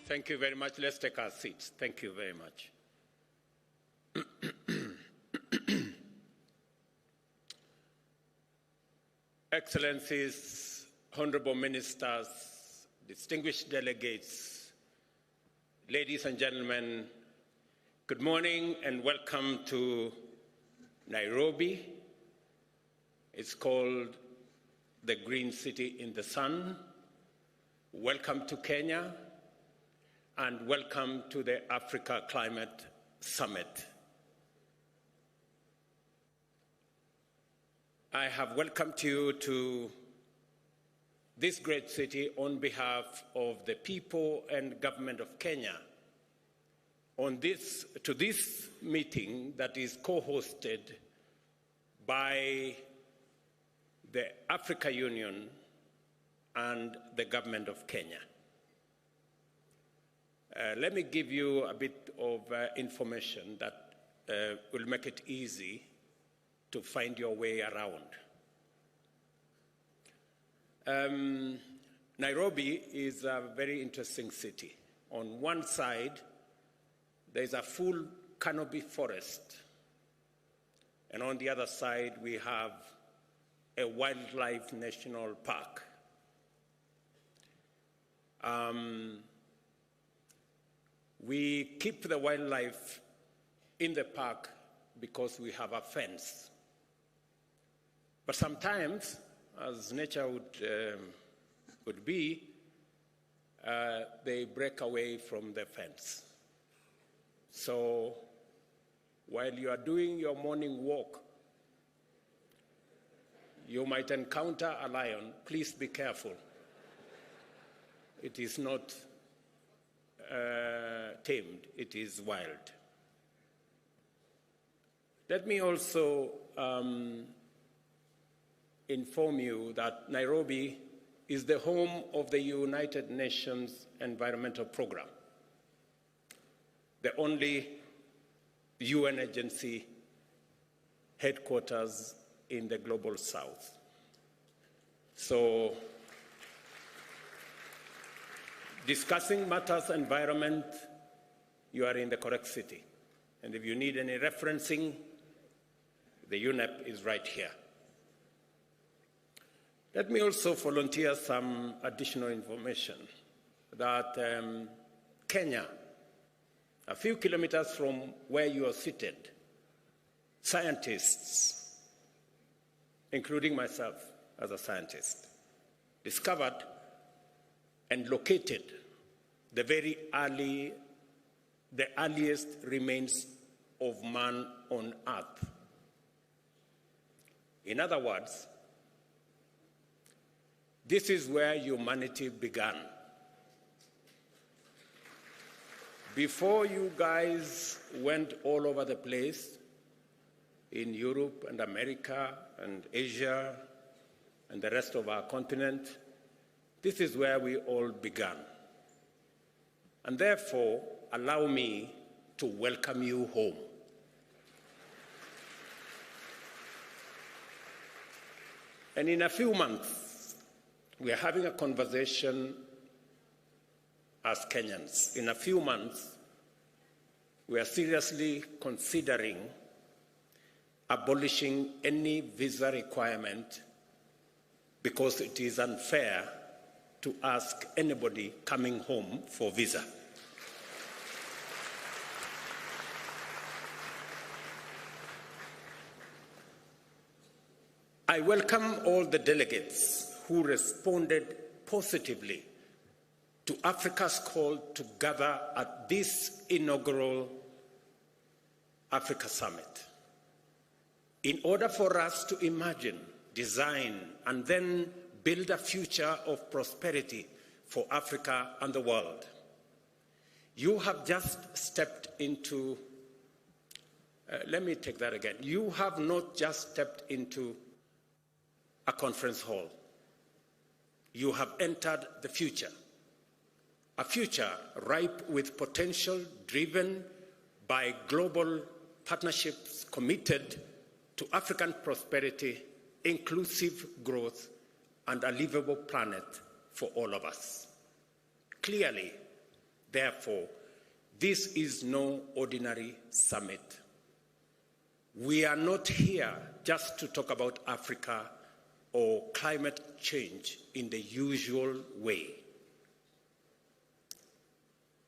Thank you very much. Let's take our seats. Thank you very much. Excellencies, honorable ministers, distinguished delegates, ladies and gentlemen, good morning and welcome to Nairobi. It's called the Green City in the Sun. Welcome to Kenya and welcome to the Africa Climate Summit. I have welcomed you to this great city on behalf of the people and government of Kenya to this meeting that is co-hosted by the Africa Union and the government of Kenya. Let me give you a bit of information that will make it easy to find your way around. Nairobi is a very interesting city. On one side, there's a full canopy forest, and on the other side, we have a wildlife national park. We keep the wildlife in the park because we have a fence. But sometimes, as nature would be, they break away from the fence. So while you are doing your morning walk, you might encounter a lion. Please be careful. It is not tamed, it is wild. Let me also inform you that Nairobi is the home of the United Nations Environmental Programme, the only UN agency headquarters in the global south. So, discussing matters environment, you are in the correct city. And if you need any referencing, the UNEP is right here. Let me also volunteer some additional information that Kenya, a few kilometers from where you are seated, scientists, including myself as a scientist, discovered and located the earliest remains of man on Earth. In other words, this is where humanity began. Before you guys went all over the place, in Europe and America and Asia and the rest of our continent, this is where we all began. And therefore, allow me to welcome you home. And in a few months, we are having a conversation as Kenyans. In a few months, we are seriously considering abolishing any visa requirement because it is unfair to ask anybody coming home for visa. I welcome all the delegates who responded positively to Africa's call to gather at this inaugural Africa Summit. In order for us to imagine, design, and then build a future of prosperity for Africa and the world. You have just stepped into, let me take that again. You have not just stepped into a conference hall. You have entered the future, a future ripe with potential driven by global partnerships committed to African prosperity, inclusive growth, and a livable planet for all of us. Clearly, Therefore, this is no ordinary summit. We are not here just to talk about Africa or climate change in the usual way,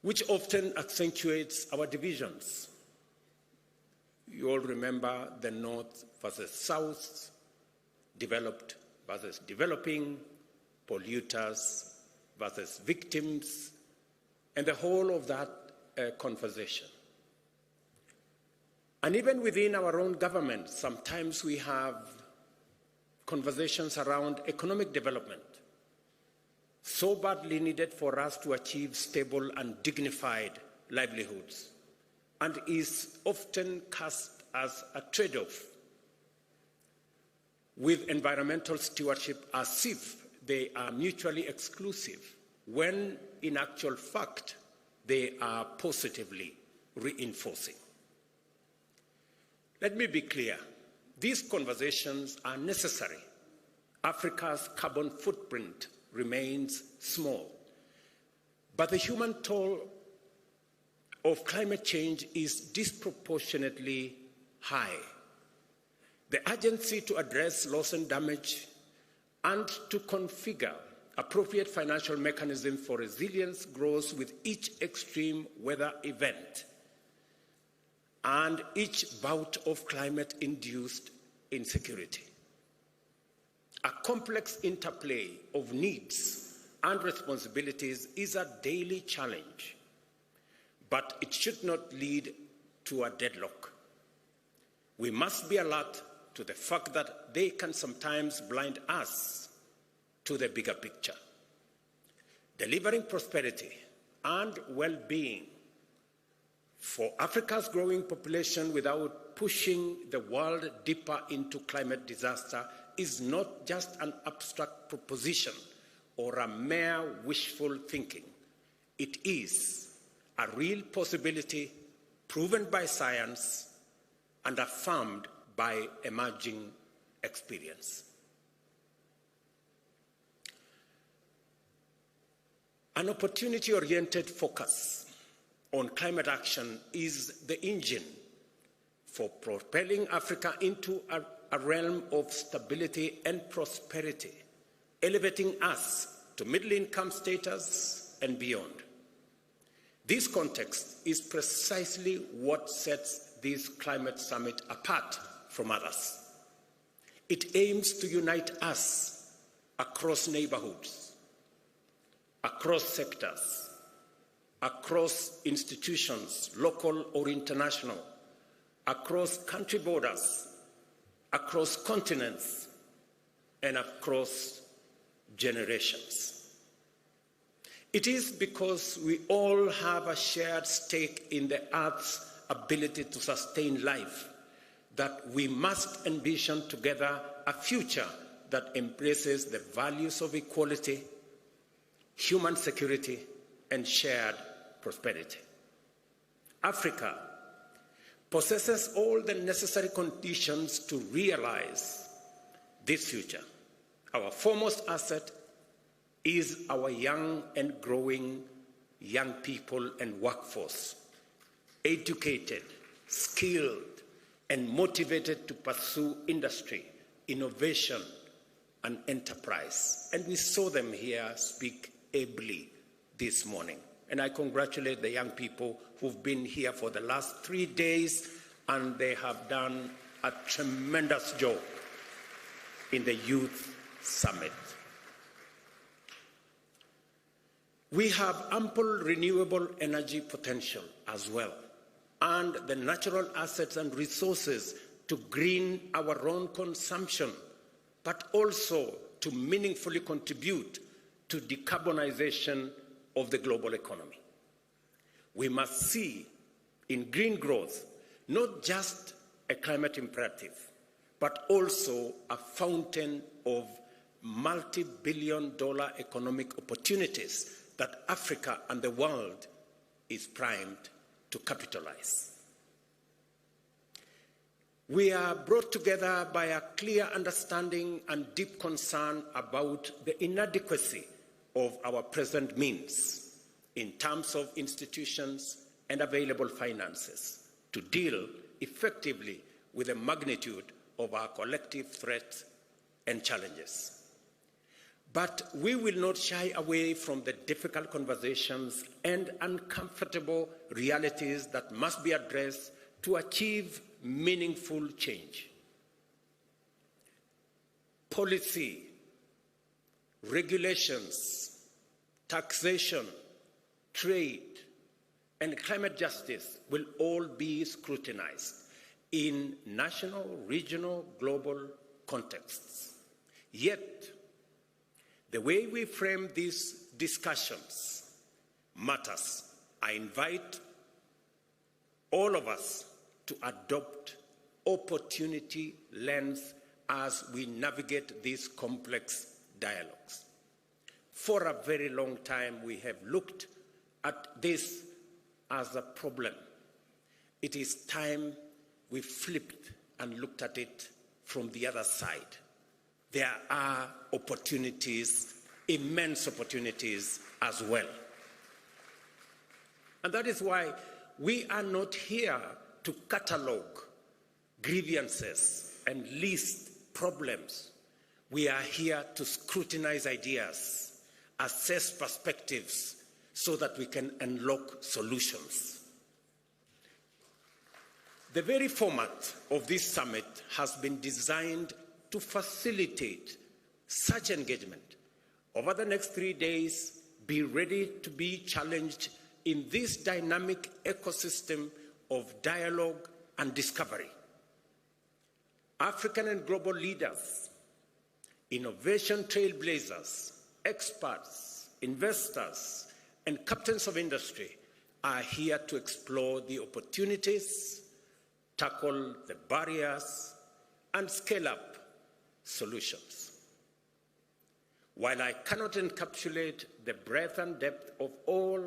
which often accentuates our divisions. You all remember the North versus South, developed versus developing, polluters versus victims, and the whole of that conversation. And even within our own government, sometimes we have conversations around economic development, so badly needed for us to achieve stable and dignified livelihoods, and is often cast as a trade-off with environmental stewardship as if they are mutually exclusive, when in actual fact they are positively reinforcing. Let me be clear, these conversations are necessary. Africa's carbon footprint remains small, but the human toll of climate change is disproportionately high. The urgency to address loss and damage and to configure appropriate financial mechanisms for resilience grows with each extreme weather event and each bout of climate-induced insecurity. A complex interplay of needs and responsibilities is a daily challenge, but it should not lead to a deadlock. We must be alert to the fact that they can sometimes blind us to the bigger picture. Delivering prosperity and well-being for Africa's growing population without pushing the world deeper into climate disaster is not just an abstract proposition or a mere wishful thinking. It is a real possibility proven by science and affirmed by emerging experience. An opportunity-oriented focus on climate action is the engine for propelling Africa into a realm of stability and prosperity, elevating us to middle-income status and beyond. This context is precisely what sets this climate summit apart from others. It aims to unite us across neighborhoods, across sectors, across institutions, local or international, across country borders, across continents, and across generations. It is because we all have a shared stake in the Earth's ability to sustain life that we must envision together a future that embraces the values of equality, human security, and shared prosperity. Africa possesses all the necessary conditions to realize this future. Our foremost asset is our young and growing young people and workforce, educated, skilled, and motivated to pursue industry, innovation, and enterprise. And we saw them here speak ably this morning. And I congratulate the young people who've been here for the last 3 days, and they have done a tremendous job in the Youth Summit. We have ample renewable energy potential as well, and the natural assets and resources to green our own consumption, but also to meaningfully contribute to decarbonization of the global economy. We must see in green growth not just a climate imperative, but also a fountain of multi-billion-dollar economic opportunities that Africa and the world is primed to capitalize. We are brought together by a clear understanding and deep concern about the inadequacy of our present means in terms of institutions and available finances to deal effectively with the magnitude of our collective threats and challenges. But we will not shy away from the difficult conversations and uncomfortable realities that must be addressed to achieve meaningful change. Policy, regulations, taxation, trade, and climate justice will all be scrutinized in national, regional, global contexts. Yet, the way we frame these discussions matters. I invite all of us to adopt opportunity lens as we navigate these complex dialogues. For a very long time, we have looked at this as a problem. It is time we flipped and looked at it from the other side. There are opportunities, immense opportunities as well. And that is why we are not here to catalogue grievances and list problems. We are here to scrutinize ideas, assess perspectives, so that we can unlock solutions. The very format of this summit has been designed to facilitate such engagement. Over the next 3 days, be ready to be challenged in this dynamic ecosystem of dialogue and discovery. African and global leaders, innovation trailblazers, experts, investors, and captains of industry are here to explore the opportunities, tackle the barriers, and scale up solutions. While I cannot encapsulate the breadth and depth of all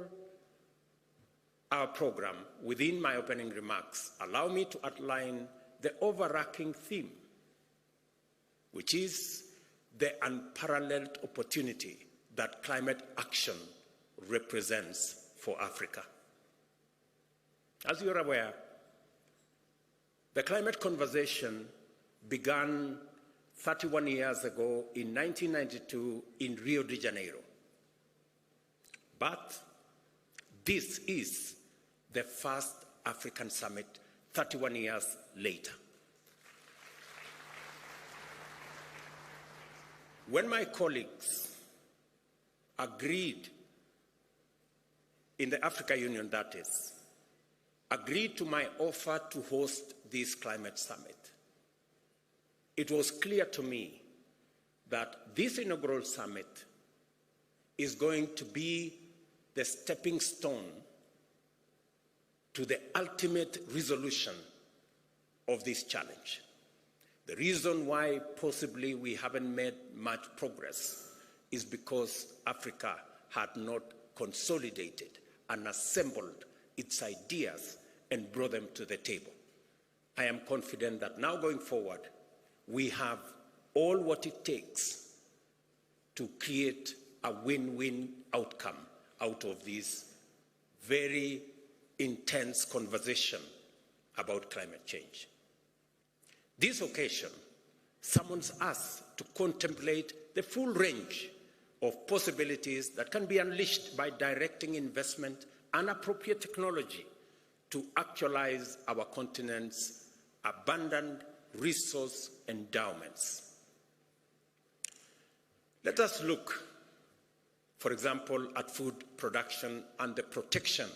our program within my opening remarks, allow me to outline the overarching theme, which is the unparalleled opportunity that climate action represents for Africa. As you're aware, the climate conversation began 31 years ago in 1992 in Rio de Janeiro. But this is the first African summit 31 years later. When my colleagues agreed, in the Africa Union that is, agreed to my offer to host this climate summit, it was clear to me that this inaugural summit is going to be the stepping stone to the ultimate resolution of this challenge. The reason why possibly we haven't made much progress is because Africa had not consolidated and assembled its ideas and brought them to the table. I am confident that now going forward, we have all what it takes to create a win-win outcome out of this very intense conversation about climate change. This occasion summons us to contemplate the full range of possibilities that can be unleashed by directing investment and appropriate technology to actualize our continent's abundant resource endowments. Let us look, for example, at food production and the protection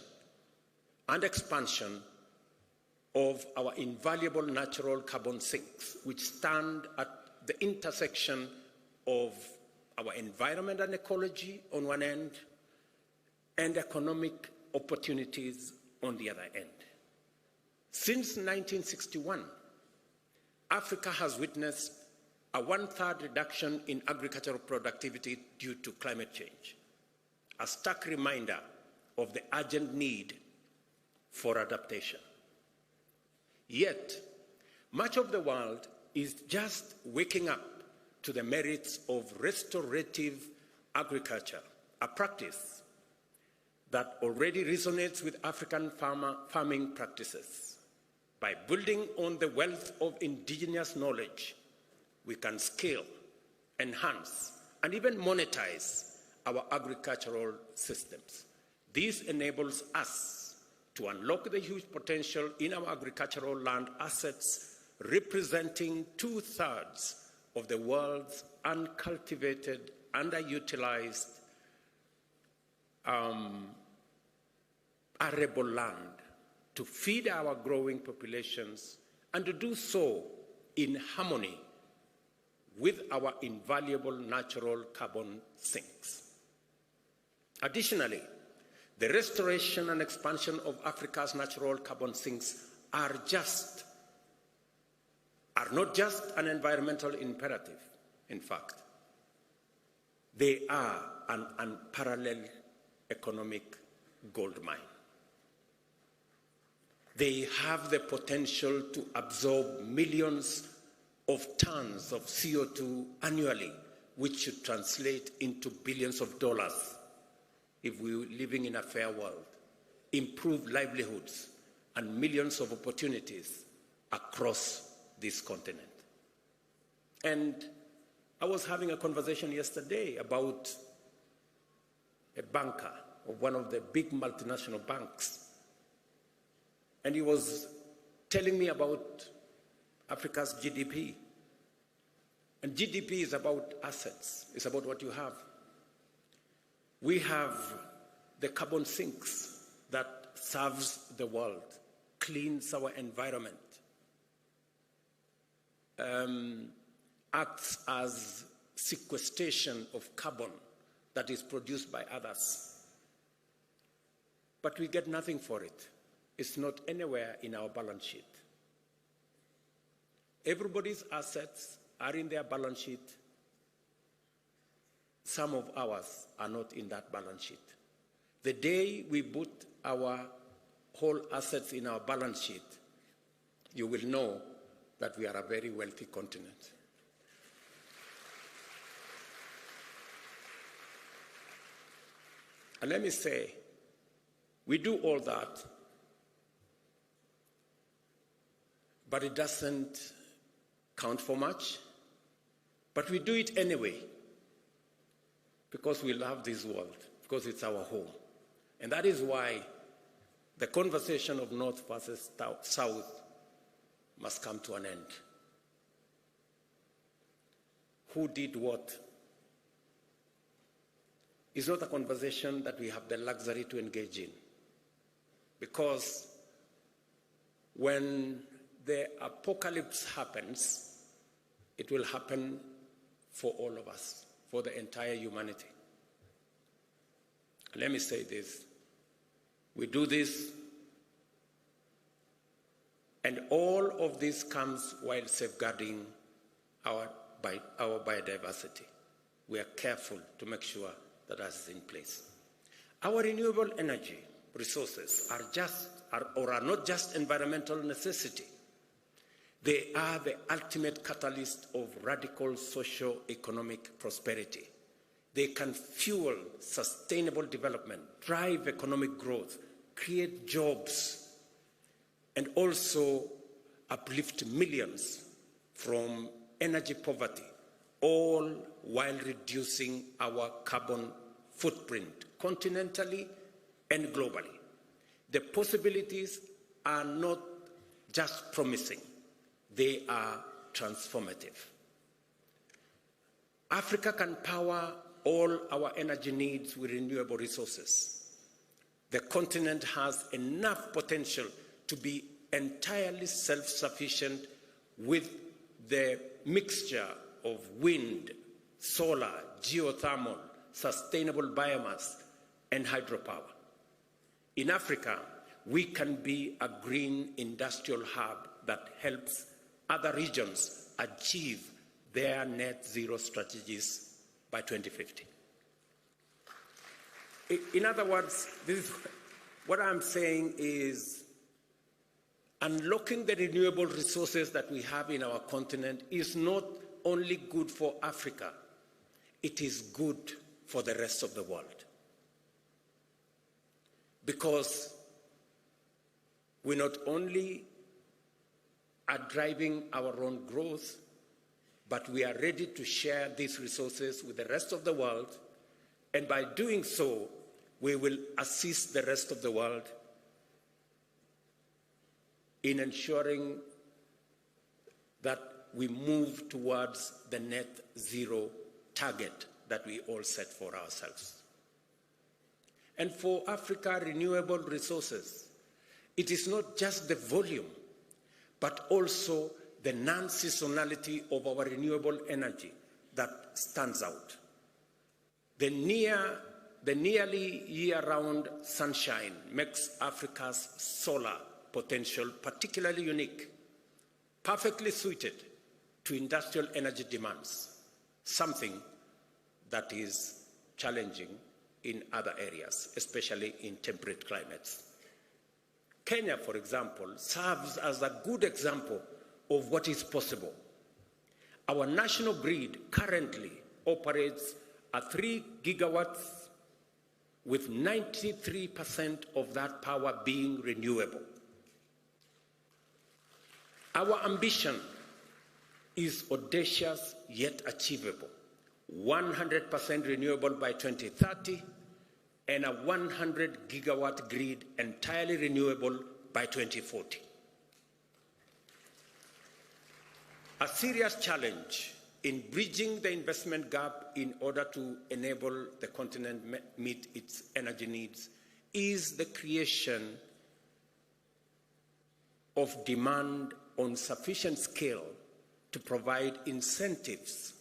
and expansion of our invaluable natural carbon sinks, which stand at the intersection of our environment and ecology on one end, and economic opportunities on the other end. Since 1961, Africa has witnessed a 1/3 reduction in agricultural productivity due to climate change, a stark reminder of the urgent need for adaptation. Yet, much of the world is just waking up to the merits of restorative agriculture, a practice that already resonates with African farming practices. By building on the wealth of indigenous knowledge, we can scale, enhance, and even monetize our agricultural systems. This enables us to unlock the huge potential in our agricultural land assets, representing 2/3 of the world's uncultivated, underutilized arable land, to feed our growing populations and to do so in harmony with our invaluable natural carbon sinks. Additionally, the restoration and expansion of Africa's natural carbon sinks are not just an environmental imperative. In fact, they are an unparalleled economic gold mine. They have the potential to absorb millions of tons of CO2 annually, which should translate into billions of dollars if we were living in a fair world, improve livelihoods, and millions of opportunities across this continent. And I was having a conversation yesterday about a banker of one of the big multinational banks, and he was telling me about Africa's GDP. And GDP is about assets. It's about what you have. We have the carbon sinks that serves the world, cleans our environment, acts as sequestration of carbon that is produced by others. But we get nothing for it. It's not anywhere in our balance sheet. Everybody's assets are in their balance sheet. Some of ours are not in that balance sheet. The day we put our whole assets in our balance sheet, you will know that we are a very wealthy continent. And let me say, we do all that, but it doesn't count for much. But we do it anyway, because we love this world, because it's our home. And that is why the conversation of North versus South must come to an end. Who did what? It's not a conversation that we have the luxury to engage in, because when the apocalypse happens, it will happen for all of us, for the entire humanity. Let me say this. We do this, and all of this comes while safeguarding our biodiversity. We are careful to make sure that that is in place. Our renewable energy resources are not just environmental necessity. They are the ultimate catalyst of radical socio-economic prosperity. They can fuel sustainable development, drive economic growth, create jobs, and also uplift millions from energy poverty, all while reducing our carbon footprint continentally and globally. The possibilities are not just promising, they are transformative. Africa can power all our energy needs with renewable resources. The continent has enough potential to be entirely self-sufficient with the mixture of wind, solar, geothermal, sustainable biomass, and hydropower. In Africa, we can be a green industrial hub that helps other regions achieve their net zero strategies by 2050. In other words, what I'm saying is unlocking the renewable resources that we have in our continent is not only good for Africa, it is good for the rest of the world. because we not only are driving our own growth, but we are ready to share these resources with the rest of the world, and by doing so, we will assist the rest of the world in ensuring that we move towards the net zero target that we all set for ourselves. And for Africa, renewable resources, it is not just the volume, but also the non-seasonality of our renewable energy that stands out. The nearly year-round sunshine makes Africa's solar potential particularly unique, perfectly suited to industrial energy demands, something that is challenging in other areas, especially in temperate climates. Kenya, for example, serves as a good example of what is possible. Our national grid currently operates at 3 gigawatts, with 93% of that power being renewable. Our ambition is audacious yet achievable: 100% renewable by 2030 and a 100 gigawatt grid entirely renewable by 2040. A serious challenge in bridging the investment gap in order to enable the continent meet its energy needs is the creation of demand on sufficient scale to provide incentives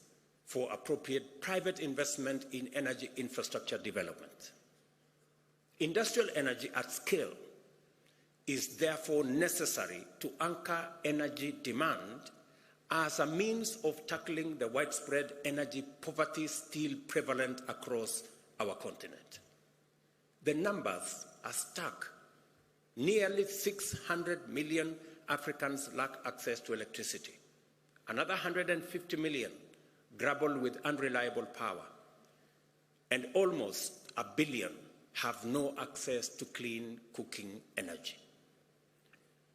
for appropriate private investment in energy infrastructure development. Industrial energy at scale is therefore necessary to anchor energy demand as a means of tackling the widespread energy poverty still prevalent across our continent. The numbers are stark. Nearly 600 million Africans lack access to electricity. Another 150 million grapple with unreliable power. And almost 1 billion have no access to clean cooking energy.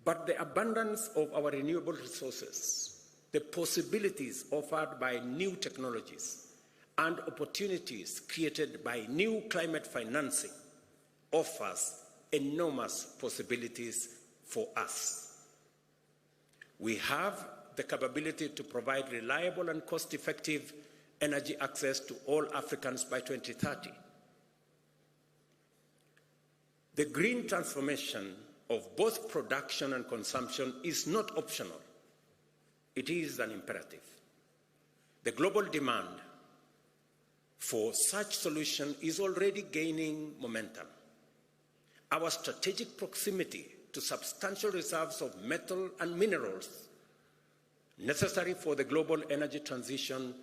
But the abundance of our renewable resources, the possibilities offered by new technologies, and opportunities created by new climate financing offers enormous possibilities for us. We have the capability to provide reliable and cost-effective energy access to all Africans by 2030. The green transformation of both production and consumption is not optional. It is an imperative. The global demand for such solution is already gaining momentum. Our strategic proximity to substantial reserves of metal and minerals necessary for the global energy transition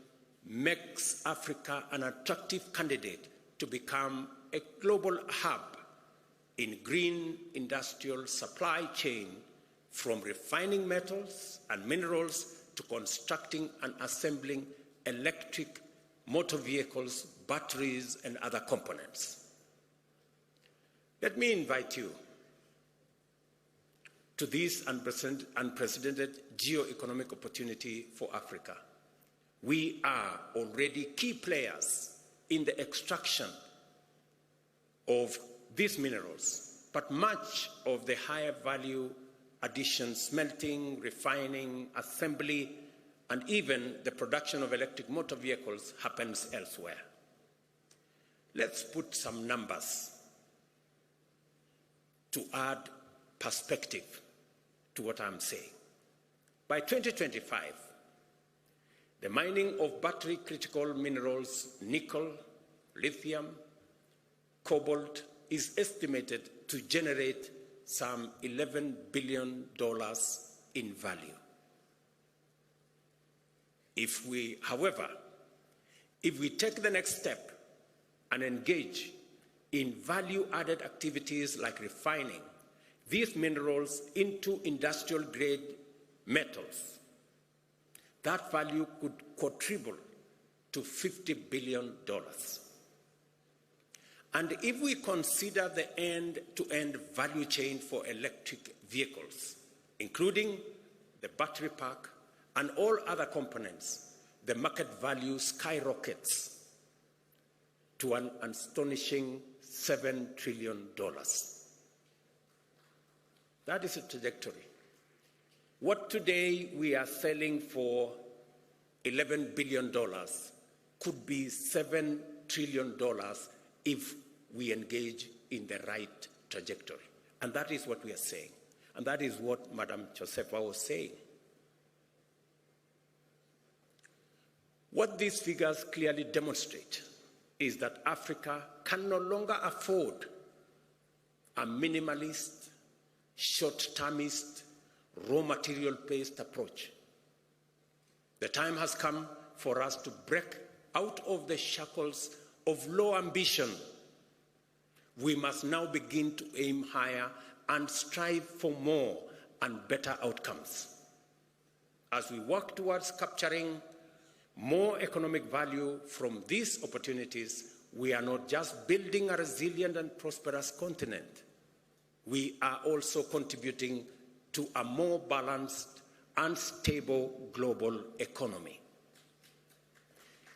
makes Africa an attractive candidate to become a global hub in green industrial supply chain, from refining metals and minerals to constructing and assembling electric motor vehicles, batteries, and other components. Let me invite you to this unprecedented geo-economic opportunity for Africa. We are already key players in the extraction of these minerals, but much of the higher value addition, smelting, refining, assembly, and even the production of electric motor vehicles happens elsewhere. Let's put some numbers to add perspective to what I'm saying. By 2025, the mining of battery critical minerals, nickel, lithium, cobalt, is estimated to generate some $11 billion in value. However, if we take the next step and engage in value-added activities like refining these minerals into industrial-grade metals, that value could quadruple to $50 billion. And if we consider the end-to-end value chain for electric vehicles, including the battery pack and all other components, the market value skyrockets to an astonishing $7 trillion. That is a trajectory. What today we are selling for $11 billion could be $7 trillion if we engage in the right trajectory. And that is what we are saying. And that is what Madam Josefa was saying. What these figures clearly demonstrate is that Africa can no longer afford a minimalist, short-termist, raw material-based approach. The time has come for us to break out of the shackles of low ambition. We must now begin to aim higher and strive for more and better outcomes. As we work towards capturing more economic value from these opportunities, we are not just building a resilient and prosperous continent. We are also contributing to a more balanced and stable global economy.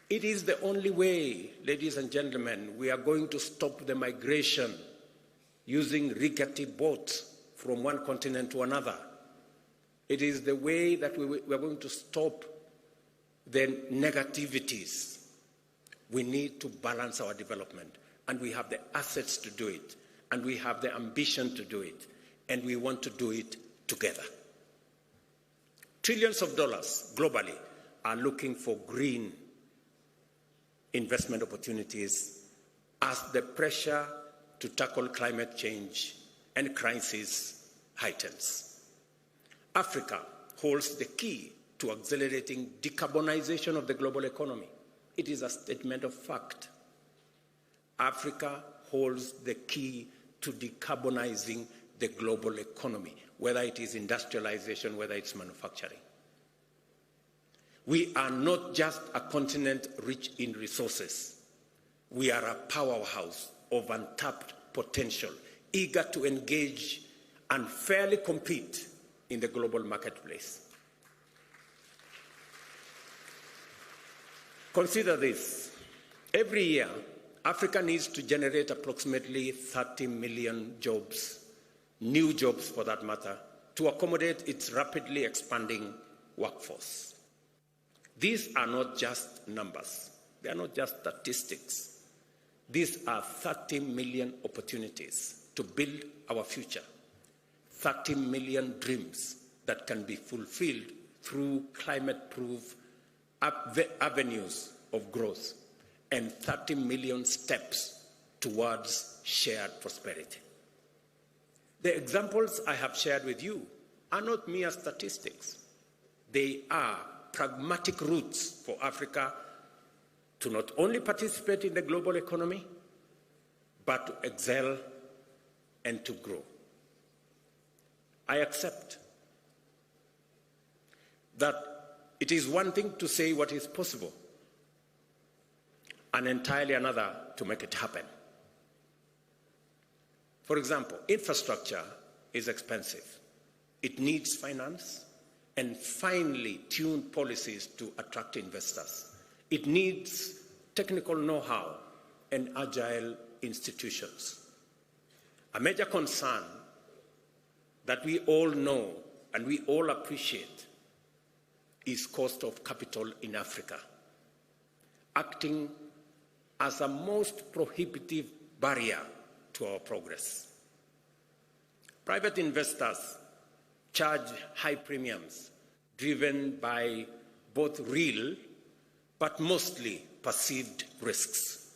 It is the only way, ladies and gentlemen, we are going to stop the migration using rickety boats from one continent to another. It is the way that we are going to stop the negativities. We need to balance our development, and we have the assets to do it, and we have the ambition to do it, and we want to do it together. Trillions of dollars globally are looking for green investment opportunities as the pressure to tackle climate change and crisis heightens. Africa holds the key to accelerating decarbonization of the global economy. It is a statement of fact. Africa holds the key to decarbonizing the global economy, whether it is industrialization, whether it's manufacturing. We are not just a continent rich in resources. We are a powerhouse of untapped potential, eager to engage and fairly compete in the global marketplace. Consider this. Every year, Africa needs to generate approximately 30 million jobs, new jobs for that matter, to accommodate its rapidly expanding workforce. These are not just numbers. They are not just statistics. These are 30 million opportunities to build our future, 30 million dreams that can be fulfilled through climate-proof avenues of growth, and 30 million steps towards shared prosperity. The examples I have shared with you are not mere statistics. They are pragmatic routes for Africa to not only participate in the global economy, but to excel and to grow. I accept that it is one thing to say what is possible, and entirely another to make it happen. For example, infrastructure is expensive. It needs finance and finely tuned policies to attract investors. It needs technical know-how and agile institutions. A major concern that we all know and we all appreciate is cost of capital in Africa, acting as a most prohibitive barrier to our progress. Private investors charge high premiums driven by both real but mostly perceived risks.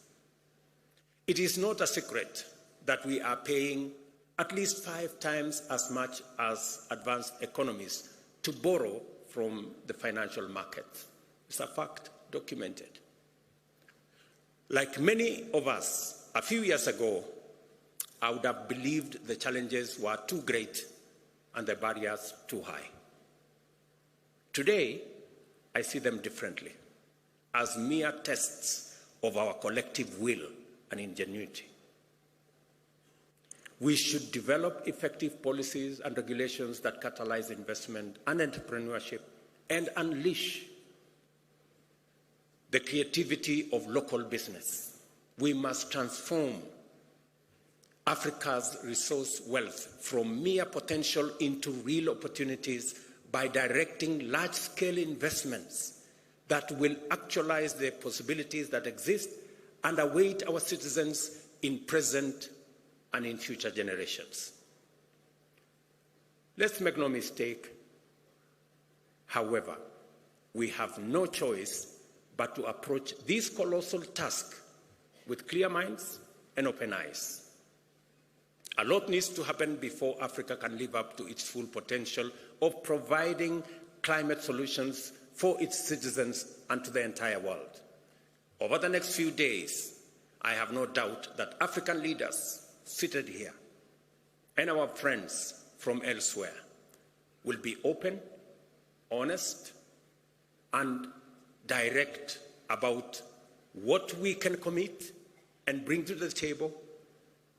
It is not a secret that we are paying at least 5 times as much as advanced economies to borrow from the financial markets. It's a fact, documented. Like many of us, a few years ago, I would have believed the challenges were too great and the barriers too high. Today, I see them differently, as mere tests of our collective will and ingenuity. We should develop effective policies and regulations that catalyze investment and entrepreneurship and unleash the creativity of local business. We must transform Africa's resource wealth from mere potential into real opportunities by directing large-scale investments that will actualize the possibilities that exist and await our citizens in present and in future generations. Let's make no mistake, however, we have no choice but to approach this colossal task with clear minds and open eyes. A lot needs to happen before Africa can live up to its full potential of providing climate solutions for its citizens and to the entire world. Over the next few days, I have no doubt that African leaders seated here and our friends from elsewhere will be open, honest, and direct about what we can commit and bring to the table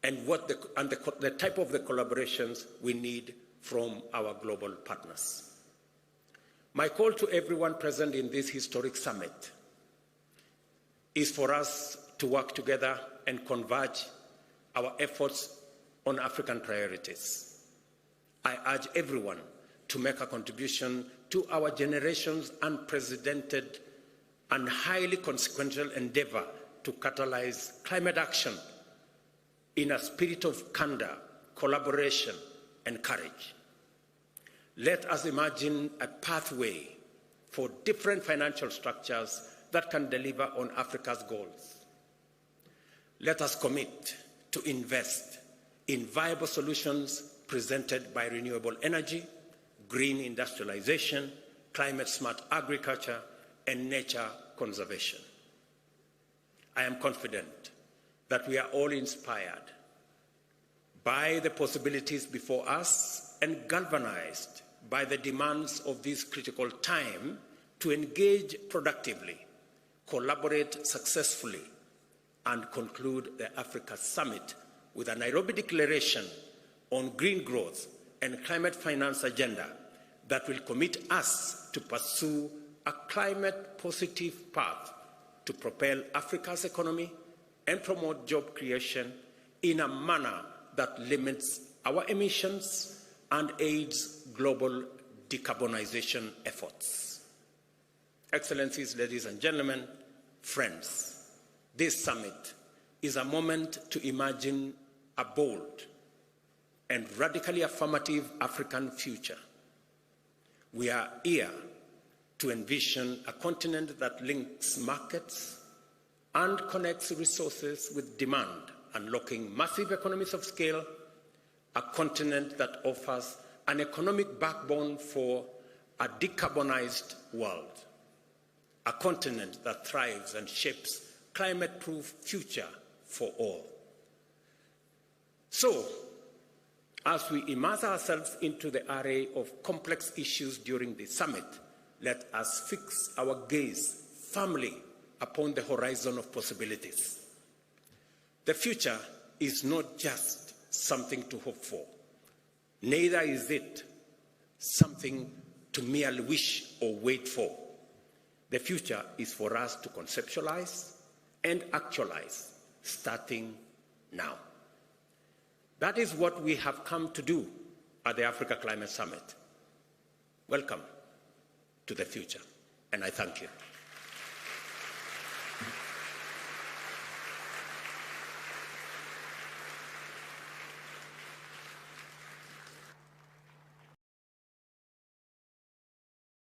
and the type of the collaborations we need from our global partners. My call to everyone present in this historic summit is for us to work together and converge our efforts on African priorities. I urge everyone to make a contribution to our generation's unprecedented and highly consequential endeavor to catalyze climate action in a spirit of candor, collaboration, and courage. Let us imagine a pathway for different financial structures that can deliver on Africa's goals. Let us commit to invest in viable solutions presented by renewable energy, green industrialization, climate-smart agriculture, and nature conservation. I am confident that we are all inspired by the possibilities before us and galvanized by the demands of this critical time to engage productively, collaborate successfully, and conclude the Africa Summit with a Nairobi Declaration on green growth and climate finance agenda that will commit us to pursue a climate-positive path to propel Africa's economy and promote job creation in a manner that limits our emissions and aids global decarbonization efforts. Excellencies, ladies and gentlemen, friends, this summit is a moment to imagine a bold and radically affirmative African future. We are here to envision a continent that links markets and connects resources with demand, unlocking massive economies of scale, a continent that offers an economic backbone for a decarbonized world, a continent that thrives and shapes climate-proof future for all. So, as we immerse ourselves into the array of complex issues during the summit, let us fix our gaze firmly upon the horizon of possibilities. The future is not just something to hope for. Neither is it something to merely wish or wait for. The future is for us to conceptualize and actualize, starting now. That is what we have come to do at the Africa Climate Summit. Welcome to the future, and I thank you.